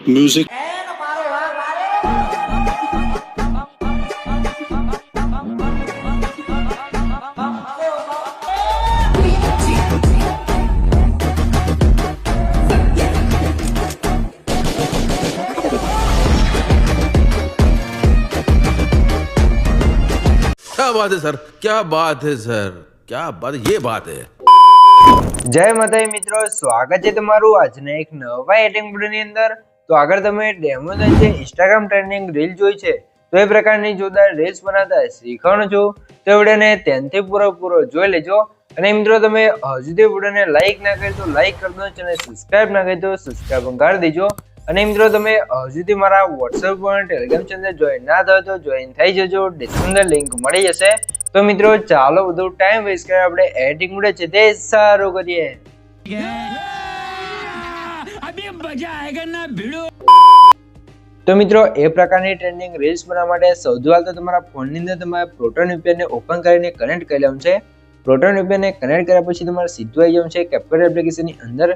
Music. क्या बात है सर, क्या बात है सर, क्या बात है, ये बात है। જય માતાજી મિત્રો, સ્વાગત છે તમારું આજના એક નવા એડિટિંગ વિડિયોની અંદર। તો આગળ તમે ડેમો જે ઇન્સ્ટાગ્રામ ટ્રેન્ડિંગ રીલ જોઈ છે, તો એ પ્રકારની જોરદાર રીલ્સ બનાવતા શીખવાનું છું। તો વિડિયોને ધ્યાનથી પૂરો જોઈ લેજો। અને મિત્રો તમે હજુ સુધી વિડિયોને લાઈક ના કરી તો લાઈક કરી દો, ચેનલ સબસ્ક્રાઇબ ના કરી તો સબસ્ક્રાઇબ કરી દેજો। અને મિત્રો તમે હજુ સુધી મારા WhatsApp પર ટેલિગ્રામ ચેનલ જોઈન ના થયો તો જોઈન થઈ જજો, ડિસ્ક્રિપ્શન લિંક મળી જશે। તો મિત્રો ચાલો બધું ટાઈમ વેસ્ટ કરે આપણે એડિટિંગ વિડિયો છે તે સારું કરીએ। તો મિત્રો એ પ્રકારની ટ્રેન્ડિંગ રીલ્સ બનાવવા માટે સૌથી પહેલા તો તમારા ફોનની અંદર તમારે પ્રોટોન VPN ને ઓપન કરીને કનેક્ટ કરી લેવાનું છે। પ્રોટોન VPN ને કનેક્ટ કર્યા પછી તમારે સીધું આવી જવાનું છે કેપકટ એપ્લિકેશનની અંદર।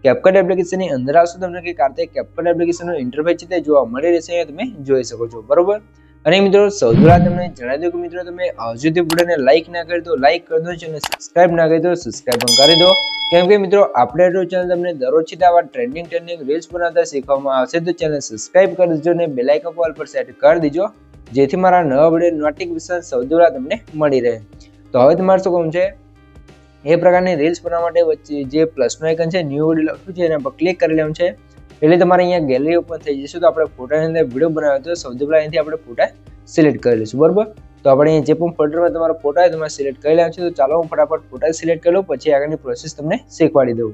કેપકટ એપ્લિકેશનની અંદર આવશો તમને કે કાર્તે કેપકટ એપ્લિકેશનનો ઇન્ટરફેસ છે તે જોવા મળી રહેશે, તમે જોઈ શકો છો, બરોબર। અને મિત્રો સૌથી પહેલા તમને જણાવી દઉં કે મિત્રો તમે હજુ સુધી વિડિયોને લાઈક ના કરી તો લાઈક કરી દો, અને સબસ્ક્રાઇબ ના કરી તો સબસ્ક્રાઇબ પણ કરી દો, કેમ કે મિત્રો આપણે તો ચેનલ તમને દરરોજ આવા ટ્રેન્ડિંગ રીલ્સ બનાવતા શીખવામાં આવશે। તો ચેનલ સબસ્ક્રાઇબ કરી દેજો અને બેલ આઇકન પર સેટ કરી દેજો, જેથી મારા નવા વિડિયો નોટિફિકેશન સૌથી પહેલા તમને મળી રહે। તો હવે તમારે શું કામ છે, એ પ્રકારની રીલ્સ બનાવવા માટે વચ્ચે જે પ્લસનો આઇકન છે, ન્યૂ વિડિયો લખ્યું છે એના પર ક્લિક કરી લેવાનું છે। એટલે તમારે અહીંયા ગેલેરી ઓપન થઈ જશે। તો આપણે ફોટાની અંદર વિડિયો બનાવ્યો તો સૌથી પહેલા અહીંથી આપણે ફોટા સિલેક્ટ કરી લઈશું, બરોબર। તો આપણે અહીંયા જે પણ ફોલ્ડરમાં તમારા ફોટા તમારે સિલેક્ટ કરી લેવાનું છે। તો ચાલો હું ફટાફટ ફોટા સિલેક્ટ કરી લઉં, પછી આગળની પ્રોસેસ તમને શીખવાડી દઉં।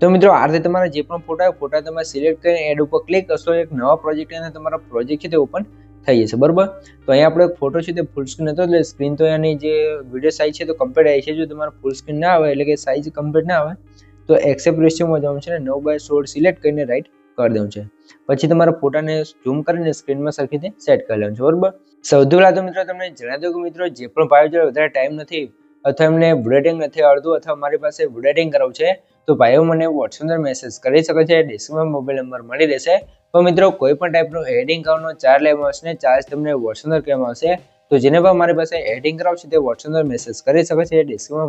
તો મિત્રો આ રીતે તમારા જે પણ ફોટા તમે સિલેક્ટ કરીને એડ ઉપર ક્લિક કરશો, એક નવા પ્રોજેક્ટ અને તમારા પ્રોજેક્ટ છે તે ઓપન થઈ જશે, બરોબર। તો અહીંયા આપણો ફોટો છે તે ફૂલ સ્ક્રીન હતો, એટલે સ્ક્રીન તો એની જે વિડિયો સાઇઝ છે તો કમ્પ્લીટ આવી છે। જો તમારે ફૂલ સ્ક્રીન ના આવે એટલે કે સાઇઝ કમ્પ્લીટ ના આવે તો એક્સેપ્ટ રેશિયોમાં જવાનું છે, 9:16 સિલેક્ટ કરીને રાઈટ કરી દેવાનું છે। પછી તમારા ફોટાને ઝૂમ કરીને સ્ક્રીનમાં સરખી રીતે સેટ કરી લેવાનું છે, બરોબર। સૌથી પહેલા તો મિત્રો તમને જણાવી દઉં કે મિત્રો જે પણ ભાઈઓ જોડે વધારે ટાઈમ નથી અથવા એમને વિડિયો એડિટિંગ નથી આવડતું અથવા મારી પાસે વિડિયો એડિટિંગ કરવું છે, તો ભાઈઓ મને WhatsApp પર મેસેજ કરી શકે છે, ડિસ્ક્રિપ્શનમાં મોબાઈલ નંબર મળી રહેશે। તો મિત્રો કોઈ પણ ટાઈપનું એડિટિંગ કરવાનો ચાર્જ લેવામાં આવશે ને, ચાર્જ તમને WhatsApp પર કહેવામાં આવશે। તો જેને પણ મારી પાસે એડિટિંગ કરાવશે તે WhatsApp પર મેસેજ કરી શકે છે, ડિસ્ક્રિપ્શનમાં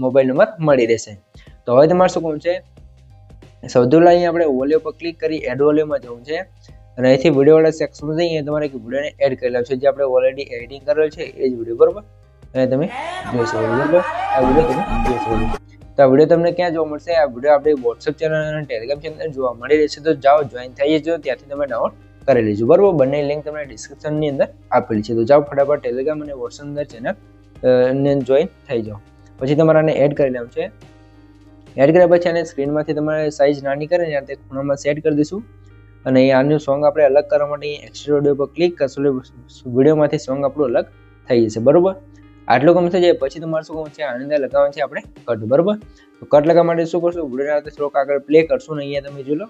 મોબાઈલ નંબર મળી રહેશે। તો હવે તમારે શું કામ છે, સૌથી પહેલા અહીંયા આપણે વોલ્યુમ પર ક્લિક કરી એડ વોલ્યુમમાં જવું છે, અને અહીંથી વિડિયો વાળા સેક્શનમાં જઈ અહીંયા તમારે એક વિડિયોને એડ કરી લેવાનો છે, જે આપણે ઓલરેડી એડિટિંગ કરેલ છે એ જ વિડિયો, બરોબર। અને તમે જોઈ શકો છો, બરોબર। આ વિડિયો તમે જોઈ શકો છો। તો આ વિડિયો તમને ક્યાં જોવા મળશે, આ વિડિયો આપણી WhatsApp ચેનલ અને ટેલિગ્રામ ચેનલ જોવા મળી રહેશે। તો જાઓ જોઈન થઈ જજો, ત્યાંથી તમે ડાઉનલોડ કરી લેજો, બરોબર। બંને લિંક તમને ડિસ્ક્રિપ્શનની અંદર આપેલી છે। તો જાઓ ફટાફટ ટેલિગ્રામ અને WhatsApp અંદર ચેનલ ને જોઈન થઈ જાઓ। પછી તમારે આને એડ કરી લેવાનું છે। એડ કર્યા પછી આને સ્ક્રીનમાંથી તમારે સાઇઝ નાની કરીને આ રીતે ખૂણામાં સેટ કરી દઈશું। અને આનું સોંગ આપણે અલગ કરવા માટે એક્સ્ટ્રા ઓડિયો પર ક્લિક કરશું એટલે વિડીયોમાંથી સોંગ આપણું અલગ થઈ જશે, બરોબર। આટલું કામ થઈ જાય પછી તમારે શું કામ છે, આની અંદર લગાવવાનું છે આપણે કટ, બરોબર। તો કટ લગાવવા માટે શું કરશું, વિડીયો થોડોક આગળ પ્લે કરશું ને અહીંયા તમે જોઈ લો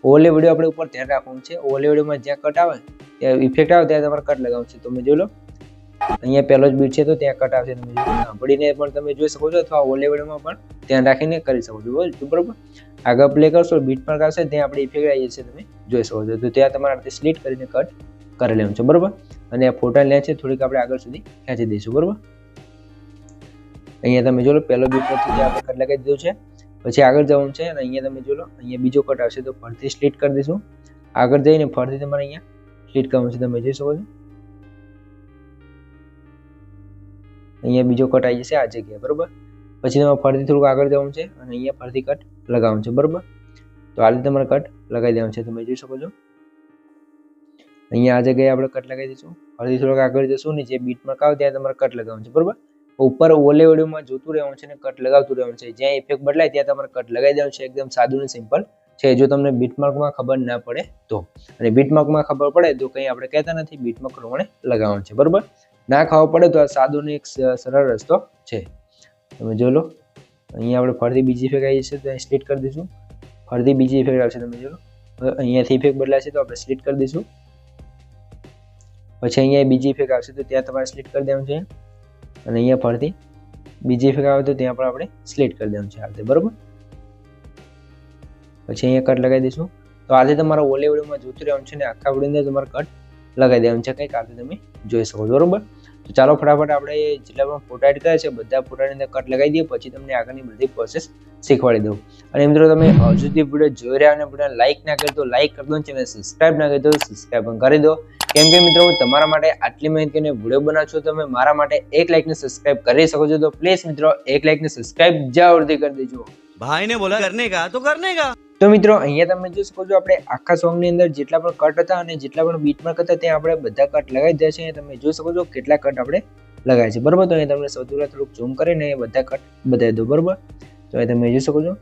ઓવરલે વિડીયો આપણે ઉપર ધ્યાન રાખવાનું છે। ઓવરલે વિડીયોમાં જ્યાં કટ આવે ત્યાં ઇફેક્ટ આવે ત્યાં તમારે કટ લગાવવાનું છે। તમે જોઈ લો અહીંયા પહેલો જ બીટ છે તો ત્યાં કટ આવશે, તમે સાંભળીને પણ તમે જોઈ શકો છો, અથવા ઓવરલે વિડીયોમાં પણ ધ્યાન રાખીને કરી શકો છો, બરોબર। આગળ પ્લે કરશો બીટ પર આવશે ત્યાં આપણે ઇફેક્ટ આવી જશે, તમે જોઈ શકો છો। તો ત્યાં તમારે આ રીતે સ્પ્લિટ કરીને કટ કરી લેવાનું છે, બરોબર। અને આ ફોટા લે છે થોડીક આપણે આગળ સુધી ખેંચી દઈશું, બરોબર। અહીંયા તમે જોઈ લો પહેલો બીટ પરથી જે આપણે કટ લગાવી દીધું છે, પછી આગળ જવાનું છે, અને અહીંયા તમે જોઈ લો અહીંયા બીજો કટ આવશે તો ફરીથી સ્પ્લિટ કરી દઈશું। આગળ જઈને ફરીથી તમારે અહીંયા સ્પ્લિટ કરવાનું છે, તમે જોઈ શકો છો। અહીંયા બીજો કટ આવી જશે આ જગ્યાએ, બરોબર। પછી તમારે ફરીથી થોડુંક આગળ જવાનું છે અને અહીંયા ફરીથી કટ લગાવવાનું છે, બરોબર। તો આ રીતે તમારે કટ લગાવી દેવાનું છે, તમે જોઈ શકો છો। અહીંયા આ જગ્યાએ આપણે કટ લગાવી દઈશું, ફરીથી થોડુંક આગળ જશું ને જે બીટ માર્ક આવે ત્યાં તમારે કટ લગાવવાનું છે, બરોબર। ઉપર ઓલે વિડીયોમાં જોતું રહેવાનું છે ને કટ લગાવતું રહેવાનું છે, જ્યાં ઇફેક્ટ બદલાય ત્યાં તમારે કટ લગાવી દેવાનું છે। એકદમ સાદું ને સિમ્પલ છે, જો તમને બીટમાર્કમાં ખબર ના પડે તો। અને બીટમાર્કમાં ખબર પડે તો કંઈ આપણે કહેતા નથી, બીટમાર્ક પ્રમાણે લગાવવાનું છે, બરોબર। ના ખાવા પડે તો આ સાદો ને એક સરળ રસ્તો છે, તમે જોઈ લો। અહીંયા આપણે ફરીથી બીજી ઇફેક્ટ આવી જશે તો અહીં સ્પ્લિટ કરી દઈશું, ફરીથી બીજી ઇફેક્ટ આવશે, તમે જોઈ લો। અહીંયાથી ઇફેક્ટ બદલાશે તો આપણે સ્પ્લિટ કરી દઈશું, પછી અહીંયા બીજી ઇફેક્ટ આવશે તો ત્યાં તમારે સ્પ્લિટ કરી દેવાનું છે, અને અહીંયા ફરીથી બીજી ઇફેક્ટ આવે તો ત્યાં પણ આપણે સ્પ્લિટ કરી દેવાનું છે આ રીતે, બરોબર। પછી અહીંયા કટ લગાવી દઈશું। તો તો આજે તમારા ઓલે વિડીયોમાં જોતું રહેવાનું છે ને આખા વિડીયોની અંદર તમારે કટ લગાવી દેવાનું છે કંઈક આજે તમે જોઈ શકો છો બરોબર. તો ચાલો ફટાફટ આપણે જેટલા પણ ફોટા એડ કર્યા છે બધા ફોટાની અંદર કટ લગાવી દઈએ, પછી તમને આગળની બધી પ્રોસેસ શીખવાડી દઉં. અને મિત્રો તમે હજુ સુધી વિડીયો જોઈ રહ્યા અને વિડીયો લાઈક ના કરી તો લાઈક કરી દો, ચેનલ સબસ્ક્રાઇબ ના કરી દો સબસ્ક્રાઇબ પણ કરી દો. કેમ કે મિત્રો હું તમારા માટે આટલી મહેનત કરીને વિડીયો બનાવું છું, તમે મારા માટે એક લાઈક ને સબસ્ક્રાઇબ કરી શકો છો. તો પ્લીઝ મિત્રો એક લાઈક ને સબસ્ક્રાઇબ જરૂરથી કરી દેજો. भाई ने बोला करने का तो करने का. તો મિત્રો અહીંયા તમે જોઈ શકો છો આપણે આખા સોંગ ની અંદર જેટલા પણ કટ હતા અને જેટલા પણ બીટ માર્ક હતા ત્યાં આપણે બધા કટ લગાવી દીધા છે. તમે જોઈ શકો છો કેટલા કટ આપણે લગાવ્યા છે બરોબર. તો અહીંયા તમને સૌથી પહેલા થોડુંક ઝૂમ કરીને બધા કટ બતાવી દો બરોબર. તો અહીં તમે જોઈ શકો છો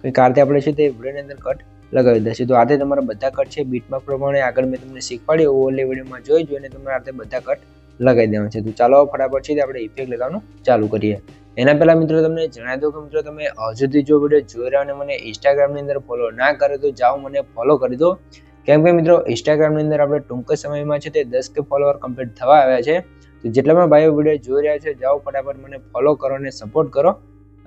કે કારતે આપણે છે તે વિડીયોની અંદર કટ લગાવી દીધા છે. તો આજે તમારા બધા કટ છે બીટ માર્ક પ્રમાણે આગળ મેં તમને શીખવાડ્યું ઓલે વિડીયોમાં જોઈને તમારે આજે બધા કટ લગાવી દેવાનું છે. તો ચાલો ફટાફટ છે આપણે ઇફેક્ટ લગાવવાનું ચાલુ કરીએ. એના પહેલા મિત્રો તમને જણાવી દઉં કે મિત્રો તમે હજુ સુધી જો વિડીયો જોઈ રહ્યા અને મને ઇન્સ્ટાગ્રામની અંદર ફોલો ના કરે તો જાઓ મને ફોલો કરી દો. કેમ કે મિત્રો ઇન્સ્ટાગ્રામની અંદર આપણે ટૂંક જ સમયમાં છે તે 10K ફોલોવર કમ્પ્લીટ થવા આવ્યા છે. તો જેટલા પણ ભાઈઓ વિડીયો જોઈ રહ્યા છે જાઓ ફટાફટ મને ફોલો કરો અને સપોર્ટ કરો.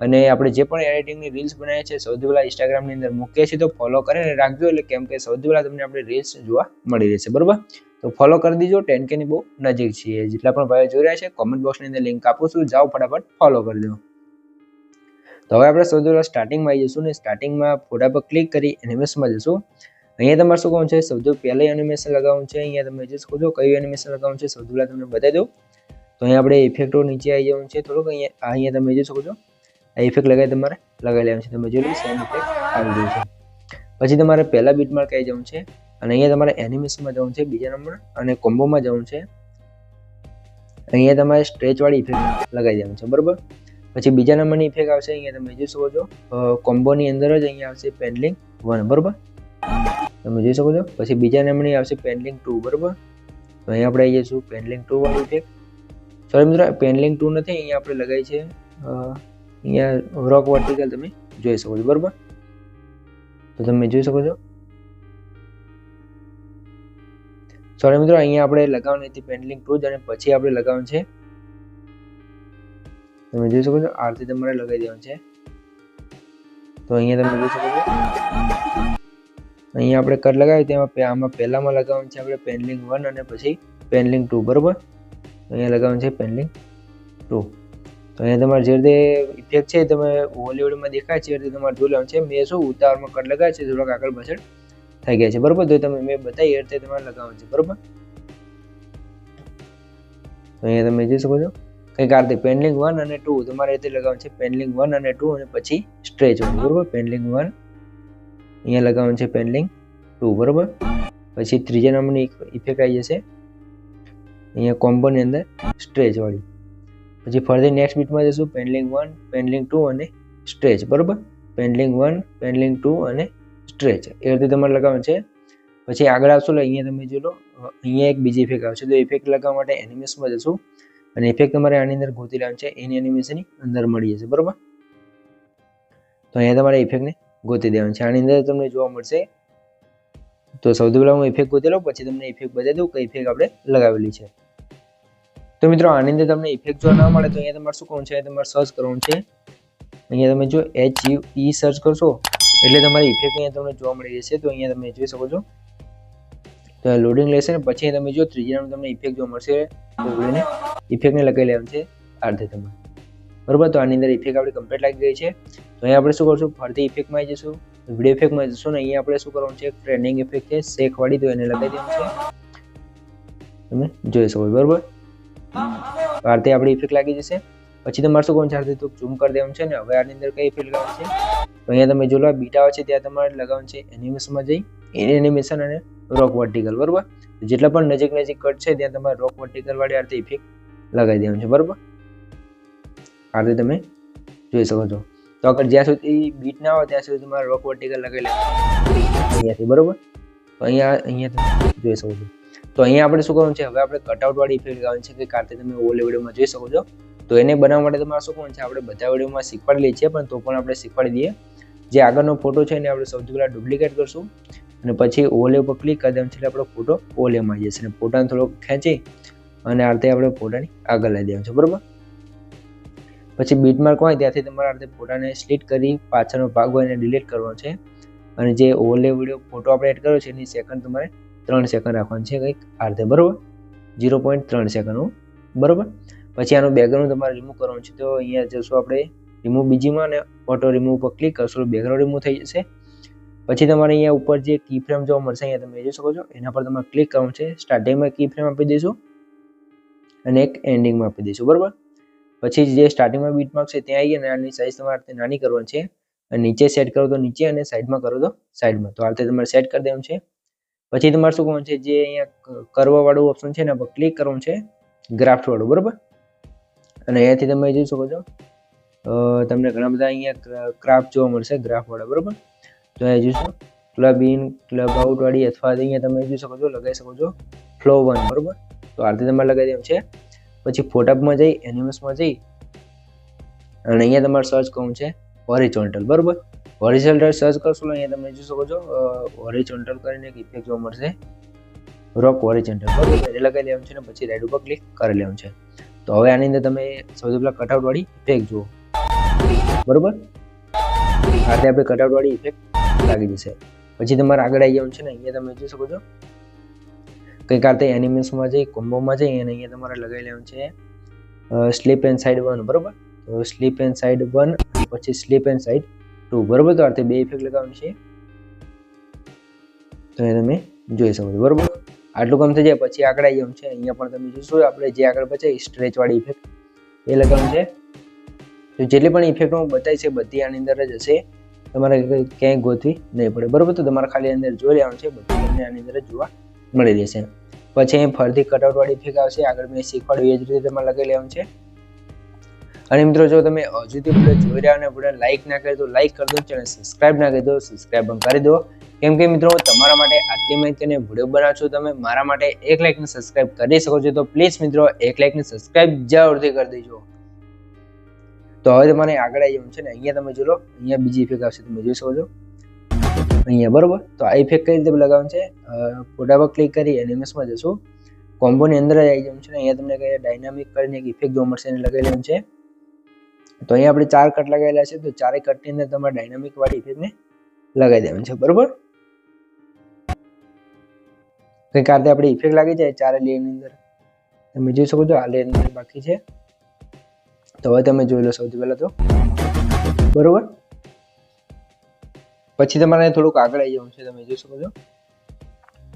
અને આપણે જે પણ એડિટિંગની રીલ્સ બનાવીએ છીએ સૌથી પહેલા ઇન્સ્ટાગ્રામની અંદર મૂકીએ છીએ તો ફોલો કરીને રાખજો, એટલે કેમ કે સૌથી પહેલા તમને આપણી રીલ્સ જોવા મળી રહેશે બરોબર. તો ફોલો કરી દીજો, 10K ની બહુ નજીક છીએ. જેટલા પણ ભાઈઓ જોઈ રહ્યા છે કોમેન્ટ બોક્સની અંદર લિંક આપું છું, જાઓ ફટાફટ ફોલો કરી દો. તો હવે આપણે સૌથી પહેલા સ્ટાર્ટિંગમાં આવી જઈશું ને સ્ટાર્ટિંગમાં ફોટા પર ક્લિક કરી એનિમેશનમાં જઈશું. અહીંયા તમારે શું કરવાનું છે સૌથી પહેલા એનિમેશન લગાવવાનું છે. અહીંયા તમે જોઈ શકો છો કયું એનિમેશન લગાવવાનું છે સૌથી પહેલા તમને બતાવી દઉં. તો અહીંયા આપણે ઇફેક્ટો નીચે આવી જવાનું છે થોડુંક. અહીંયા તમે જોઈ શકો છો આ ઇફેક્ટ તમારે લગાવી લેવાનું છે. તમે જોઈ લો સેમ ઇફેક્ટ આવી ગયું છે. પછી તમારે પહેલા બીટ માર્ક આવી જવાનું છે અને અહીંયા તમારે એનિમેશનમાં જવાનું છે બીજા નંબર અને કોમ્બોમાં જવાનું છે. અહીંયા તમારે સ્ટ્રેચ વાળી ઇફેક્ટ લગાવી દેવાનું છે બરોબર. પછી બીજા નંબરની ઇફેક્ટ આવશે અહીંયા તમે જોઈ શકો છો કોમ્બોની અંદર જ અહીંયા આવશે પેન્ડલિંગ 1 બરોબર. તમે જોઈ શકો છો. પછી બીજા નંબરની આવશે પેન્ડલિંગ 2 બરોબર. તો અહીંયા આપણે આવી જઈશું પેન્ડલિંગ 2 વાળી ઇફેક્ટ. સોરી મિત્રો પેન્ડલિંગ 2 નથી, અહીંયા આપણે લગાવી છે અહીંયા રોક વર્ટિકલ તમે જોઈ શકો છો બરોબર. તો તમે જોઈ શકો છો. સોરી મિત્રો અહીંયા આપણે લગાવવાની હતી પેન્ડલિંગ 2 જ અને પછી આપણે લગાવવાનું છે તમે જોઈ શકો છો આ રીતે તમારે લગાવી દેવાનું છે. તો અહીંયા તમે જોઈ શકો છો અહીંયા આપણે કટ લગાવી તેમાં આમાં પહેલામાં લગાવવાનું છે આપણે પેન્ડલિંગ 1 અને પછી પેન્ડલિંગ 2 બરોબર. અહીંયા લગાવવાનું છે પેન્ડલિંગ 2. તો અહીંયા તમારે જે રીતે ઇફેક્ટ છે તમે હોલીવુડમાં દેખાય છે એ રીતે તમારે જોઈ લેવાનું છે. મેં શું ઉતાવળમાં કટ લગાવ્યા છે થોડાક આગળ પાછળ થઈ ગયા છે બરોબર. તો તમે મેં બતાવી એ રીતે તમારે લગાવવાનું છે બરોબર. તો અહીંયા તમે જોઈ શકો છો કંઈક આ રીતે પેન્ડલિંગ 1 અને 2 તમારે રીતે લગાવવાનું છે. પેન્ડલિંગ 1 અને 2 અને પછી સ્ટ્રેચ બરોબર. પેન્ડલિંગ 1 અહીંયા લગાવવાનું છે પેન્ડલિંગ 2 બરોબર. પછી ત્રીજા નંબરની ઇફેક્ટ આવી જશે અહીંયા કોમ્બોની અંદર સ્ટ્રેચ વાળી. પછી ફરીથી નેક્સ્ટ બીટમાં જશું પેન્ડલિંગ 1 પેન્ડલિંગ 2 અને સ્ટ્રેચ બરોબર. પેન્ડલિંગ 1 પેન્ડલિંગ 2 અને સ્ટ્રેચ એ રીતે તમારે લગાવવાનું છે. પછી આગળ આવશો એટલે અહીંયા તમે જોઈ લો અહીંયા એક બીજી ઇફેક્ટ આવશે. તો ઇફેક્ટ લગાવવા માટે એનિમેશનમાં જશું અને ઇફેક્ટ તમારે આની અંદર ગોતી લેવાનું છે, એની એનિમેશનની અંદર મળી જશે બરોબર. તો અહીંયા તમારે ઇફેક્ટને ગોતી દેવાનું છે, આની અંદર તમને જોવા મળશે. તો સૌથી પહેલા હું ઇફેક્ટ ગોતી લઉં પછી તમને ઇફેક્ટ બતાવી દઉં કઈ ઇફેક્ટ આપણે લગાવેલી છે. તો મિત્રો આની અંદર તમને ઇફેક્ટ જોવા ના મળે તો અહીંયા તમારે શું કરવાનું છે તમારે સર્ચ કરવાનું છે. અહીંયા તમે જો HUE સર્ચ કરશો એટલે તમારી ઇફેક્ટ અહીંયા તમને જોવા મળી જશે. તો અહીંયા તમે જોઈ શકો છો તો લોડિંગ લેશે ને પછી તમે જો ત્રીજા નંબર તમને ઇફેક્ટ જોવા મળશે. તો એને ઇફેક્ટને લગાવી લેવાનું છે આ રીતે તમારે બરોબર. તો આની અંદર ઇફેક્ટ આપણી કમ્પ્લીટ લાગી ગઈ છે. તો અહીંયા આપણે શું કરશું ફરીથી ઇફેક્ટમાં આવી જશું, વિડીયો ઇફેક્ટમાં જશું ને અહીંયા આપણે શું કરવાનું છે ટ્રેન્ડિંગ ઇફેક્ટ છે શેક વાળી, તો એને લગાવી દેવાનું છે તમે જોઈ શકો બરોબર. આ રીતે આપણી ઇફેક્ટ લાગી જશે. પછી તમારે શું કરવાનું છે આ રીતે તો ઝૂમ કરી દેવાનું છે ને હવે આની અંદર કઈ ઇફેક્ટ લગાવવાની છે તો અહીંયા તમે જો લો બીટ આવે છે ત્યાં તમારે લગાવવાનું છે એનિમેશનમાં જઈ એનિમેશન અને રોક વર્ટિકલ બરોબર. જેટલા પણ નજીક કટ છે ત્યાં તમારે રોક વર્ટિકલ વાળી આ રીતે ઇફેક્ટ લગાવી દેવાનું છે બરોબર. આ રીતે તમે જોઈ શકો છો. તો આગળ જ્યાં સુધી બીટ ના આવે ત્યાં સુધી તમારે રોક વર્ટિકલ લગાવી લેવાનું અહીંયાથી બરોબર. તો અહીંયા તમે જોઈ શકો છો. તો અહીંયા આપણે શું કરવાનું છે હવે આપણે કટઆઉટ વાળી ઇફેક્ટ લગાવવાની છે કે કારતે તમે ઓલે વિડીયોમાં જોઈ શકો છો. તો એને બનાવવા માટે તમારે શું કરવાનું છે આપણે બધા વિડીયોમાં શીખવાડી લઈએ છીએ પણ તો પણ આપણે શીખવાડી દઈએ. જે આગળનો ફોટો છે એને આપણે સૌથી પહેલા ડુપ્લિકેટ કરશું અને પછી ઓલે ઉપર ક્લિક કરી દેવાનું છે એટલે આપણો ફોટો ઓલેમાં આવી જશે અને ફોટાને થોડોક ખેંચી અને આ રીતે આપણે ફોટાની આગળ લઈ દેવાનું છે બરોબર. પછી બીટ માર્ક હોય ત્યાંથી તમારે આ રીતે ફોટાને સ્પ્લિટ કરી પાછળનો ભાગ હોય એને ડિલીટ કરવાનો છે અને જે ઓવરલે વિડીયો ફોટો આપણે એડ કર્યો છે એની સેકન્ડ તમારે 3 સેકન્ડ રાખવાની છે કંઈક આ રીતે, બરોબર, 0.3 સેકન્ડ, બરોબર. પછી આનું બેકગ્રાઉન્ડ તમારે રિમૂવ કરવાનું છે, તો અહીંયા જશું આપણે રિમૂવ બીજીમાં અને ઓટો રિમૂવ પર ક્લિક કરશો, બેકગ્રાઉન્ડ રિમૂવ થઈ જશે. પછી તમારે અહીંયા ઉપર જે કી ફ્રેમ જોવા મળશે અહીંયા તમે જોઈ શકો છો, એના પર તમારે ક્લિક કરવાનું છે. સ્ટાર્ટિંગમાં કી ફ્રેમ આપી દઈશું અને એક એન્ડિંગમાં આપી દઈશું, બરોબર. પછી જે સ્ટાર્ટિંગમાં બીટમાર્ક છે ત્યાં આવીને આની સાઈઝ તમારે નાની કરવાની છે, અને નીચે સેટ કરો તો નીચે અને સાઈડમાં કરો તો સાઈડમાં, તો આ રીતે તમારે સેટ કરી દેવાનું છે. પછી તમારે શું કરવાનું છે, જે અહીંયા કર્વ વાળું ઓપ્શન છે એના પર ક્લિક કરવાનું છે, ગ્રાફ્ટ વાળું, બરોબર. અને અહીંયાથી તમે જોઈ શકો છો તમને ઘણા બધા અહીંયા ક્રાફ્ટ જોવા મળશે ગ્રાફ વાળા, બરોબર. તો અહીંયા જોઈશું ક્લબ ઇન, ક્લબ આઉટ વાળી, અથવા અહીંયા તમે જોઈ શકો છો લગાવી શકો છો ફ્લો 1, બરોબર. તો આ રીતે તમારે લગાવી દેવાનું છે. પછી ફોટોમાં જઈ એનિમેશનમાં જઈ અને અહીંયા તમારે સર્ચ કરવું છે હોરિઝોન્ટલ, બરોબર. હોરિઝોન્ટલ સર્ચ કરશો અહીંયા તમે જોઈ શકો છો હોરિઝોન્ટલ કરીને એક ઇફેક્ટ જોવા મળશે, રોક હોરિઝોન્ટલ, બરોબર. એ લગાવી લેવાનું છે ને પછી રાઈટ ઉપર ક્લિક કરી લેવાનું છે. તો હવે આની અંદર તમે સૌથી પહેલા કટઆઉટ વાળી ઇફેક્ટ જુઓ, બરોબર. આ રીતે આપણે કટઆઉટ વાળી ઇફેક્ટ લાગી જશે. પછી તમારે આગળ આવી જવાનું છે ને અહીંયા તમે જોઈ શકો છો કંઈક આ રીતે એનિમેશનમાં જઈ કોમ્બોમાં જઈ અને અહીંયા તમારે લગાવી લેવાનું છે સ્લીપ એન્ડ સાઈડ 1, બરોબર. તો સ્લીપ એન્ડ સાઈડ 1 પછી સ્લીપ એન્ડ સાઈડ 2, બરોબર. તો આ રીતે બે ઇફેક્ટ લગાવવાનું છે, તો એ તમે જોઈ શકો છો, બરોબર. આટલું કામ થઈ જાય પછી આગળ આવી જવાનું છે. અહીંયા પણ તમે જોશો આપણે જે આગળ બતાવી સ્ટ્રેચ વાળી ઇફેક્ટ એ લગાવવાનું છે. તો જેટલી પણ ઇફેક્ટ હું બતાવી છે બધી આની અંદર જ હશે, તમારે ક્યાંય ગોતવી નહીં પડે, બરોબર. તો તમારે ખાલી અંદર જોઈ લેવાનું છે, બધું તમને આની અંદર જોવા મળી રહેશે. પછી અહીં ફરીથી કટઆઉટ વાળી ઇફેક્ટ આવશે, આગળ મેં શીખવાડ્યું એ જ રીતે તમારે લગાવી લેવાનું છે. અને મિત્રો જો તમે હજુથી વિડીયો જોઈ રહ્યા અને વિડીયો લાઈક ના કરી તો લાઈક કરી દો, ચેનલ સબસ્ક્રાઇબ ના કરી દો સબસ્ક્રાઇબ પણ કરી દો, કેમ કે મિત્રો તમારા માટે આટલી માહિતીને વિડીયો બનાવું છું, તમે મારા માટે 1 લાઈક ને સબસ્ક્રાઇબ કરી શકો છો, તો પ્લીઝ મિત્રો 1 લાઈક ને સબસ્ક્રાઇબ જરૂરથી કરી દેજો. તો હવે તમારે આગળ આવી જવાનું છે ને અહીંયા તમે જોઈ લો, અહીંયા બીજી ઇફેક્ટ આવશે તમે જોઈ શકો છો અહીંયા, બરોબર. તો આ ઇફેક્ટ કઈ રીતે લગાવવાનું છે, ફોટા પર ક્લિક કરી એનિમેશનમાં જશું, કોમ્બોની અંદર જ આવી જવાનું છે ને અહીંયા તમને કઈ ડાયનામિક કરીને એક ઇફેક્ટ જોવા મળશે એને લગાવી લેવાનું છે. તો અહીંયા આપણે 4 કટ લગાવેલા છે, તો 4 કટની અંદર તમારે ડાયનામિક વાળી ઇફેક્ટને લગાવી દેવાનું છે, બરોબર. કંઈક આ રીતે આપણી ઇફેક્ટ લાગી જાય 4 લેયરની અંદર, તમે જોઈ શકો છો આ લેયરની અંદર બાકી છે. તો હવે તમે જોઈ લો સૌથી પહેલા તો, બરોબર. પછી તમારે થોડુંક આગળ આવી જવાનું છે, તમે જોઈ શકો છો.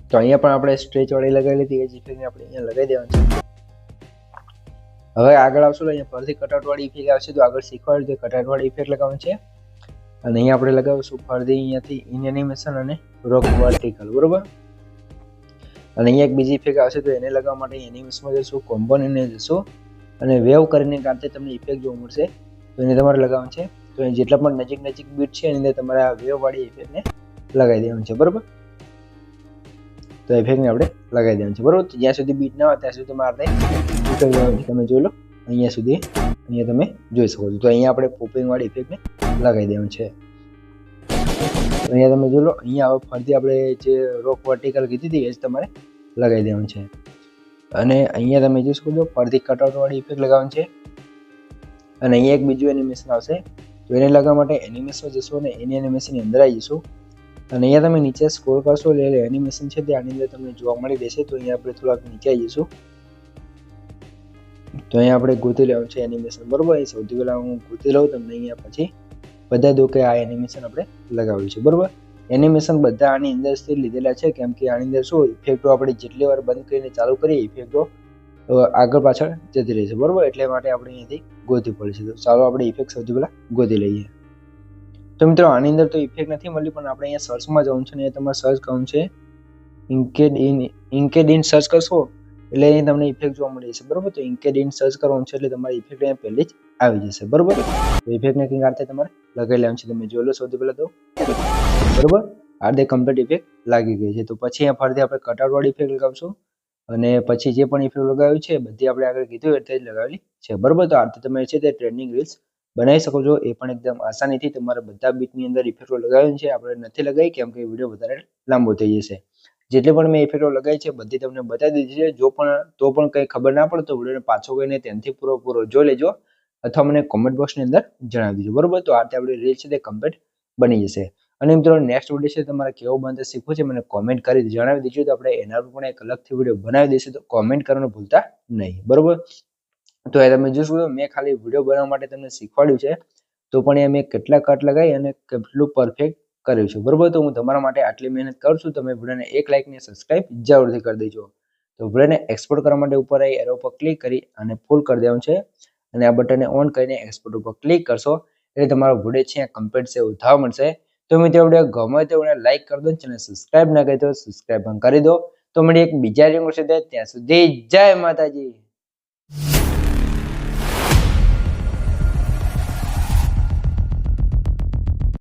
તો અહીંયા પણ આપણે સ્ટ્રેચ વાળી લગાવેલી હતી એ જ ઇફેક્ટને આપણે અહીંયા લગાવી દેવાની છે. હવે આગળ આવશું અહીંયા ફરીથી કટઆઉટ વાળી ઇફેક્ટ આવશે, તો આગળ શીખવાડ્યું તો કટઆઉટ વાળી ઇફેક્ટ લગાવવાની છે. અને અહીંયા આપણે લગાવીશું ફરીથી અહીંયાથી ઇન એનિમેશન અને રોક વર્ટિકલ, બરોબર. અને અહીંયા એક બીજી ઇફેક્ટ આવશે, તો એને લગાવવા માટે એનિમેશનમાં જશું, કોમ્પોનન્ટને જશું અને વેવ કરીને કાઢતે તમને ઇફેક્ટ જોવા મળશે, તો એને તમારે લગાવવાનું છે. તો જેટલા પણ નજીક બીટ છે એની અંદર તમારે આ વેવ વાળી ઇફેક્ટને લગાવી દેવાનું છે, બરોબર. તો ઇફેક્ટને આપણે લગાવી દેવાનું છે, બરોબર. જ્યાં સુધી બીટ ના હોય ત્યાં સુધી તમારે તમે જોઈ લો અહીંયા સુધી, અહીંયા તમે જોઈ શકો છો. તો અહીંયા આપણે પોપિંગ વાળી ઇફેક્ટને લગાવી દેવાનું છે. અહીંયા તમે જોઈ લો, અહીંયા હવે ફરીથી આપણે જે રોક વર્ટિકલ કીધી હતી એ જ તમારે લગાવી દેવાનું છે. અને અહીંયા તમે જોઈ શકો છો ફરીથી કટઆઉટ વાળી ઇફેક્ટ લગાવવાની છે. અને અહીંયા એક બીજું એનિમેશન આવશે, તો એને લગાવવા માટે એનિમેશન જશો અને એની એનિમેશનની અંદર આવી જશું. અને અહીંયા તમે નીચે સ્ક્રોલ કરશો એટલે એનિમેશન છે તે આની અંદર તમને જોવા મળી રહેશે. તો અહીંયા આપણે થોડાક નીચે આવી જઈશું, તો અહીંયા આપણે ગોતી લેવાનું છે એનિમેશન, બરોબર. એ સૌથી પહેલા હું ગોતી લઉં, તમને અહીંયા પછી બધા દો કે આ એનિમેશન આપણે લગાવ્યું છે, બરોબર. એનિમેશન બધા આની અંદરથી લીધેલા છે, કેમ કે આની અંદર શું ઇફેક્ટો આપણે જેટલી વાર બંધ કરીને ચાલુ કરીએ ઇફેક્ટો આગળ પાછળ જતી રહે છે, બરોબર. એટલે માટે આપણે અહીંયાથી ગોતી પડશે. તો ચાલો આપણે ઇફેક્ટ સૌથી પહેલા ગોતી લઈએ. તો મિત્રો આની અંદર તો ઇફેક્ટ નથી મળી, પણ આપણે અહીંયા સર્ચમાં જવાનું છે ને એ તમારે સર્ચ કરવાનું છે ઇન્કેડ સર્ચ કરશો એટલે અહીં તમને ઇફેક્ટ જોવા મળી જશે, બરોબર. તો ઇન્કેડ સર્ચ કરવાનું છે એટલે તમારી ઇફેક્ટ અહીંયા પહેલી જ આવી જશે, બરોબર. તો ઇફેક્ટને કંઈક આ રીતે તમારે લગાવી લેવાનું છે, તમે જોઈ લો સૌથી પહેલા તો, બરોબર. આ રીતે કમ્પ્લીટ ઇફેક્ટ લાગી ગઈ છે. તો પછી અહીંયા ફરીથી આપણે કટઆઉટ વાળી ઇફેક્ટ લગાવશું અને પછી જે પણ ઇફેક્ટ લગાવ્યું છે બધી આપણે આગળ કીધું એટલે જ લગાવેલી છે, બરોબર. તો આ રીતે તમે છે તે ટ્રેન્ડિંગ રીલ્સ બનાવી શકો છો, એ પણ એકદમ આસાનીથી. તમારે બધા બીટની અંદર ઇફેક્ટો લગાવી છે, આપણે નથી લગાવી કેમ કે વિડીયો વધારે લાંબો થઈ જશે. જેટલી પણ મેં ઇફેક્ટો લગાવી છે બધી તમને બતાવી દીધી છે. જો પણ કંઈ ખબર ના પડે તો વિડીયોને પાછો ગઈને ત્યાંથી પૂરો જોઈ લેજો, અથવા મને કોમેન્ટ બોક્સની અંદર જણાવી દેજો, બરોબર. તો આ રીતે આપણી રીલ છે તે કમ્પ્લીટ બની જશે. અને મિત્રો નેક્સ્ટ વિડીયો છે તમારે કેવો બનશે શીખવું છે મને કોમેન્ટ કરી જણાવી દેજો, તો આપણે એના પર પણ એક અલગથી વિડીયો બનાવી દઈશું, તો કોમેન્ટ કરવાનું ભૂલતા નહીં, બરોબર. તો એ તમે જોશો મેં ખાલી વિડીયો બનાવવા માટે તમને શીખવાડ્યું છે, તો પણ એ મેં કેટલા કટ લગાવી અને કેટલું પરફેક્ટ કર્યું છે, બરોબર. તો હું તમારા માટે આટલી મહેનત કરું છું, તમે વિડીયોને એક લાઇક ને સબસ્ક્રાઇબ જરૂરથી કરી દેજો. તો વિડીયોને એક્સપોર્ટ કરવા માટે ઉપર આવી એરો પર ક્લિક કરી અને ફૂલ કરી દેવાનું છે, અને આ બટનને ઓન કરીને એક્સપોર્ટ ઉપર ક્લિક કરશો એટલે તમારો વિડીયો છે કમ્પ્લીટ છે એવું થવા મળશે. તો મિત્રો વિડીયો ગમે તો લાઈક કરી દો, ચેનલ સબસ્ક્રાઇબ ના કરી તો સબસ્ક્રાઇબ પણ કરી દો. તો મળી એક બીજા રીંગ છે, ત્યાં સુધી જય માતાજી.